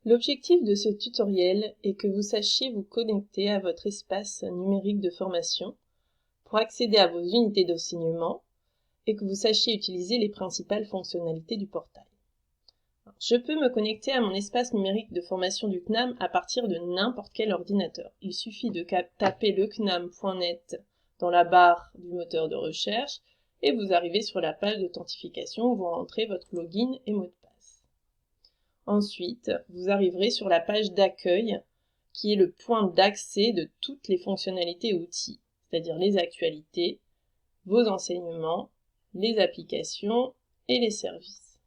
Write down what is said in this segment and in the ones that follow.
L'objectif de ce tutoriel est que vous sachiez vous connecter à votre espace numérique de formation pour accéder à vos unités d'enseignement et que vous sachiez utiliser les principales fonctionnalités du portail. Je peux me connecter à mon espace numérique de formation du CNAM à partir de n'importe quel ordinateur. Il suffit de taper lecnam.net dans la barre du moteur de recherche et vous arrivez sur la page d'authentification où vous rentrez votre login et mot de passe. Ensuite, vous arriverez sur la page d'accueil qui est le point d'accès de toutes les fonctionnalités et outils, c'est-à-dire les actualités, vos enseignements, les applications et les services.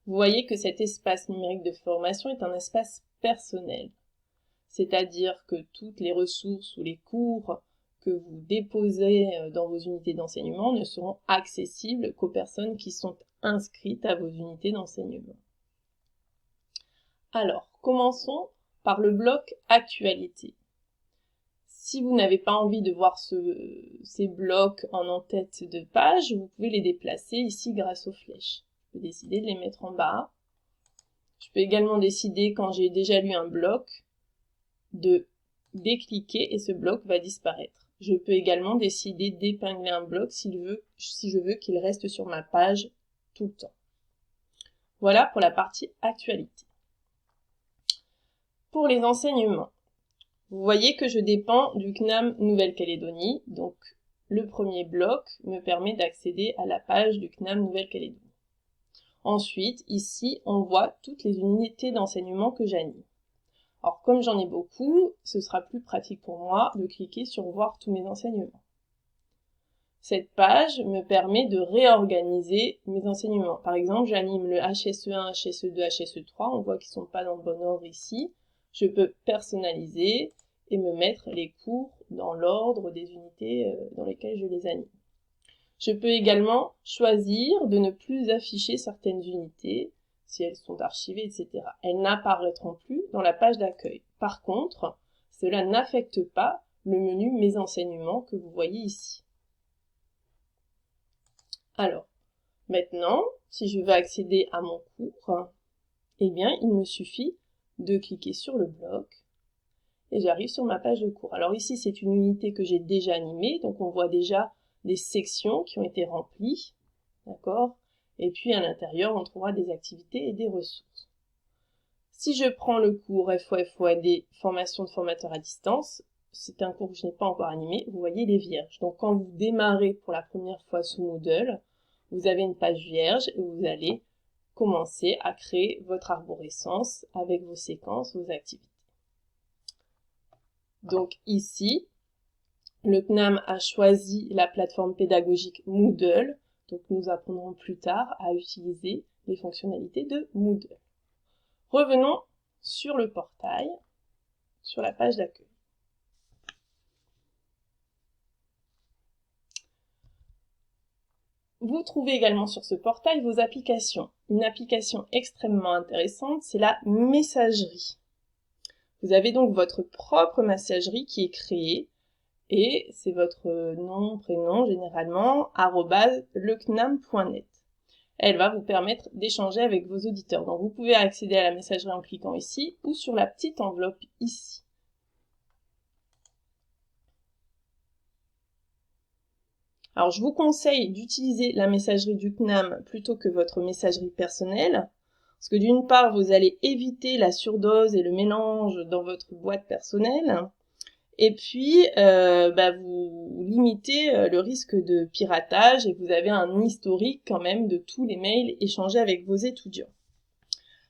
Vous voyez que cet espace numérique de formation est un espace personnel, c'est-à-dire que toutes les ressources ou les cours que vous déposez dans vos unités d'enseignement ne seront accessibles qu'aux personnes qui sont inscrites à vos unités d'enseignement. Alors, commençons par le bloc Actualité. Si vous n'avez pas envie de voir ces blocs en en-tête de page, vous pouvez les déplacer ici grâce aux flèches. Je peux décider de les mettre en bas. Je peux également décider, quand j'ai déjà lu un bloc, de décliquer et ce bloc va disparaître. Je peux également décider d'épingler un bloc si je veux qu'il reste sur ma page tout le temps. Voilà pour la partie Actualité. Pour les enseignements, vous voyez que je dépends du CNAM Nouvelle-Calédonie, donc le premier bloc me permet d'accéder à la page du CNAM Nouvelle-Calédonie. Ensuite, ici, on voit toutes les unités d'enseignement que j'anime. Alors, comme j'en ai beaucoup, ce sera plus pratique pour moi de cliquer sur « Voir tous mes enseignements ». Cette page me permet de réorganiser mes enseignements. Par exemple, j'anime le HSE1, HSE2, HSE3, on voit qu'ils ne sont pas dans le bon ordre ici. Je peux personnaliser et me mettre les cours dans l'ordre des unités dans lesquelles je les anime. Je peux également choisir de ne plus afficher certaines unités si elles sont archivées, etc. Elles n'apparaîtront plus dans la page d'accueil. Par contre, cela n'affecte pas le menu Mes enseignements que vous voyez ici. Alors, maintenant, si je veux accéder à mon cours, eh bien, il me suffit de cliquer sur le bloc et j'arrive sur ma page de cours. Alors ici, c'est une unité que j'ai déjà animée, donc on voit déjà des sections qui ont été remplies, d'accord? Et puis à l'intérieur, on trouvera des activités et des ressources. Si je prends le cours FOFOAD, formation de formateur à distance, c'est un cours que je n'ai pas encore animé, vous voyez, il est vierge. Donc quand vous démarrez pour la première fois sous Moodle, vous avez une page vierge et vous allez commencer à créer votre arborescence avec vos séquences, vos activités. Donc ici, le CNAM a choisi la plateforme pédagogique Moodle, donc nous apprendrons plus tard à utiliser les fonctionnalités de Moodle. Revenons sur le portail, sur la page d'accueil. Vous trouvez également sur ce portail vos applications. Une application extrêmement intéressante, c'est la messagerie. Vous avez donc votre propre messagerie qui est créée et c'est votre nom, prénom généralement, @lecnam.net. Elle va vous permettre d'échanger avec vos auditeurs. Donc vous pouvez accéder à la messagerie en cliquant ici ou sur la petite enveloppe ici. Alors je vous conseille d'utiliser la messagerie du CNAM plutôt que votre messagerie personnelle, parce que d'une part vous allez éviter la surdose et le mélange dans votre boîte personnelle, et puis vous limitez le risque de piratage et vous avez un historique quand même de tous les mails échangés avec vos étudiants.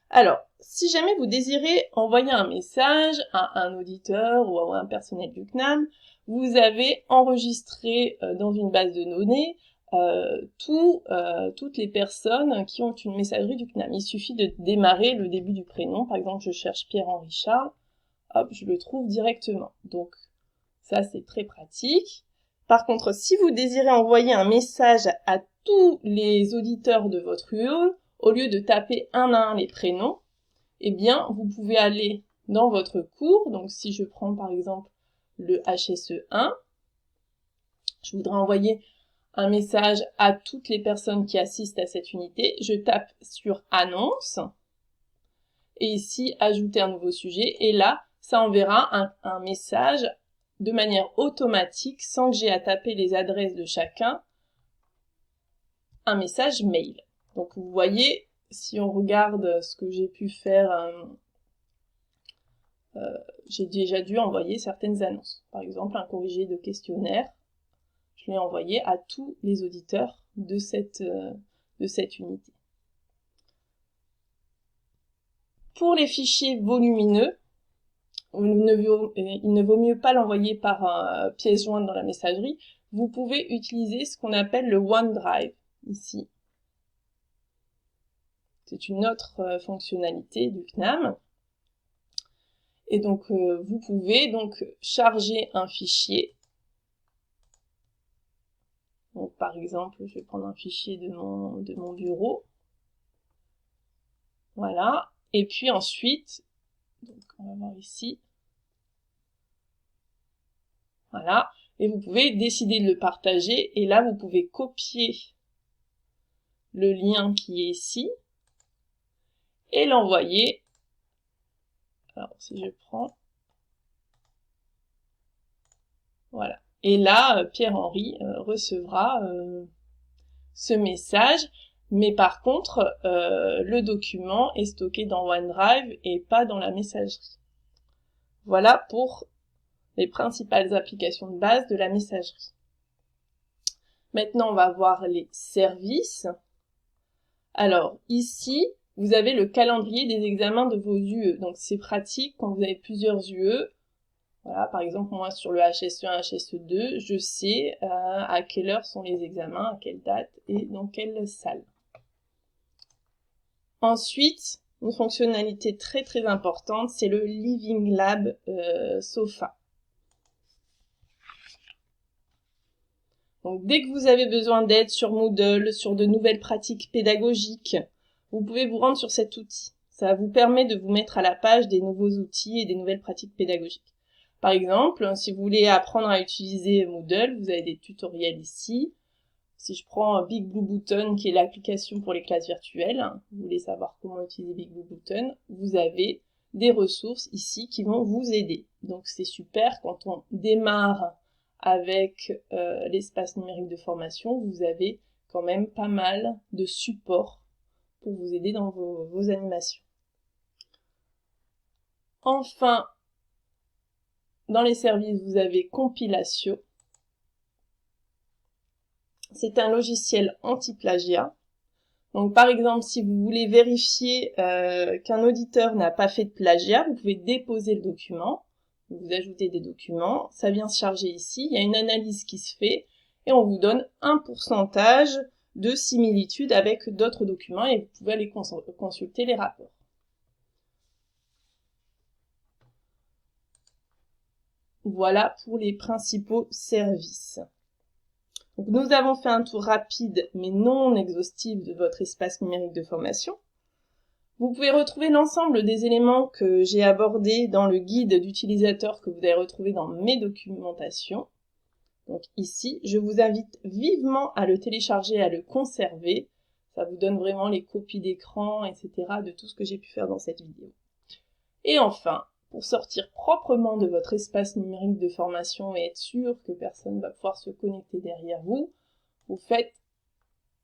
Alors, si jamais vous désirez envoyer un message à un auditeur ou à un personnel du CNAM, vous avez enregistré dans une base de données toutes les personnes qui ont une messagerie du CNAM. Il suffit de démarrer le début du prénom. Par exemple, je cherche Pierre-Henri Charles. Hop, je le trouve directement. Donc, ça, c'est très pratique. Par contre, si vous désirez envoyer un message à tous les auditeurs de votre UE, au lieu de taper un à un les prénoms, eh bien, vous pouvez aller dans votre cours. Donc, si je prends par exemple le HSE1, je voudrais envoyer un message à toutes les personnes qui assistent à cette unité. Je tape sur Annonce. et ici ajouter un nouveau sujet, et là ça enverra un message de manière automatique sans que j'ai à taper les adresses de chacun, un message mail. Donc vous voyez, si on regarde ce que j'ai pu faire, j'ai déjà dû envoyer certaines annonces. Par exemple, un corrigé de questionnaire, je l'ai envoyé à tous les auditeurs de cette unité. Pour les fichiers volumineux, il ne vaut mieux pas l'envoyer par pièce jointe dans la messagerie. Vous pouvez utiliser ce qu'on appelle le OneDrive, ici. C'est une autre fonctionnalité du CNAM. Et donc, vous pouvez donc charger un fichier. Donc, par exemple, je vais prendre un fichier de mon bureau. Voilà. Et puis ensuite, donc on va voir ici. Voilà. Et vous pouvez décider de le partager. Et là, vous pouvez copier le lien qui est ici et l'envoyer. Alors, si je prends. Voilà. Et là, Pierre-Henri recevra ce message. Mais par contre, le document est stocké dans OneDrive et pas dans la messagerie. Voilà pour les principales applications de base de la messagerie. Maintenant, on va voir les services. Alors, ici, vous avez le calendrier des examens de vos UE. Donc, c'est pratique quand vous avez plusieurs UE. Voilà, par exemple, moi, sur le HSE1, HSE2, je sais à quelle heure sont les examens, à quelle date et dans quelle salle. Ensuite, une fonctionnalité très très importante, c'est le Living Lab Sofa. Donc, dès que vous avez besoin d'aide sur Moodle, sur de nouvelles pratiques pédagogiques, vous pouvez vous rendre sur cet outil. Ça vous permet de vous mettre à la page des nouveaux outils et des nouvelles pratiques pédagogiques. Par exemple, si vous voulez apprendre à utiliser Moodle, vous avez des tutoriels ici. Si je prends Big Blue Button, qui est l'application pour les classes virtuelles, vous voulez savoir comment utiliser Big Blue Button, vous avez des ressources ici qui vont vous aider. Donc c'est super quand on démarre avec l'espace numérique de formation, vous avez quand même pas mal de supports pour vous aider dans vos animations. Enfin, dans les services, vous avez Compilatio. C'est un logiciel anti-plagiat. Donc, par exemple, si vous voulez vérifier qu'un auditeur n'a pas fait de plagiat, vous pouvez déposer le document, vous ajoutez des documents, ça vient se charger ici, il y a une analyse qui se fait, et on vous donne un pourcentage de similitude avec d'autres documents, et vous pouvez aller consulter les rapports. Voilà pour les principaux services. Donc, nous avons fait un tour rapide mais non exhaustif de votre espace numérique de formation. Vous pouvez retrouver l'ensemble des éléments que j'ai abordés dans le guide d'utilisateur que vous allez retrouver dans mes documentations. Donc ici, je vous invite vivement à le télécharger, à le conserver. Ça vous donne vraiment les copies d'écran, etc. de tout ce que j'ai pu faire dans cette vidéo. Et enfin, pour sortir proprement de votre espace numérique de formation et être sûr que personne ne va pouvoir se connecter derrière vous, vous faites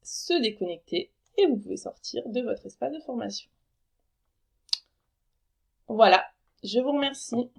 se déconnecter et vous pouvez sortir de votre espace de formation. Voilà, je vous remercie.